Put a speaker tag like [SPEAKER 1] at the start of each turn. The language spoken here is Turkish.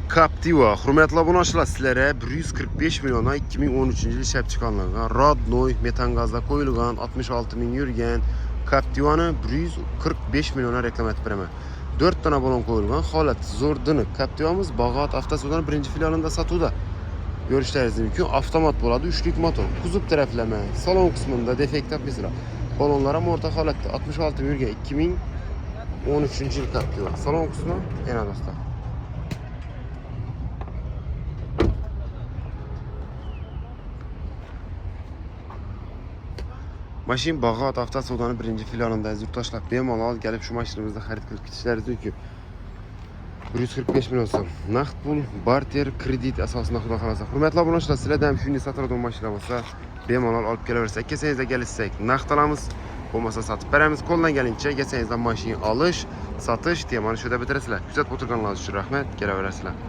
[SPEAKER 1] Captiva, hurmatli obunachilar, sizlarga 145 million 2013-yil ishlab chiqarilgan Rodnoy metan gazda qo'yilgan 66 ming yurgan Captivani 145 million reklam etib beraman. 4 dona balon qo'yilgan, holat zo'r diniq. Captivamiz Bag'at avtosavdoning birinchi filialida sotuvda. Ko'rishlaringiz mumkin, avtomat bo'ladi, 3lik motor. Kuzov taraflama, salon qismida defekt topmaysizlar. Balonlar ham o'rta holatda 66 ming yurgan 2013-yil Captiva. Salon qismi yana do'stlar. Mashina Bag'at avtosavdoning birinchi filialida yurtdoshlar bemalol kelib shu mashinamizni xarid qilib ketishlaringiz mumkin. 145 million so'm. Naqd pul, barter, kredit asosida xudo xolasa. Hurmatli obunachilar, sizlardan shunday sotiladigan mashina bo'lsa, bemalol olib kelaversak, kelsangizda kelishsak, naqd olamiz, bo'lmasa sotib beramiz. Qo'ldan kelincha kelsangizda mashina olish, sotish temani shu yerda bitirasizlar. Kuzatib o'tirganlaringiz uchun rahmat, kelaverasizlar.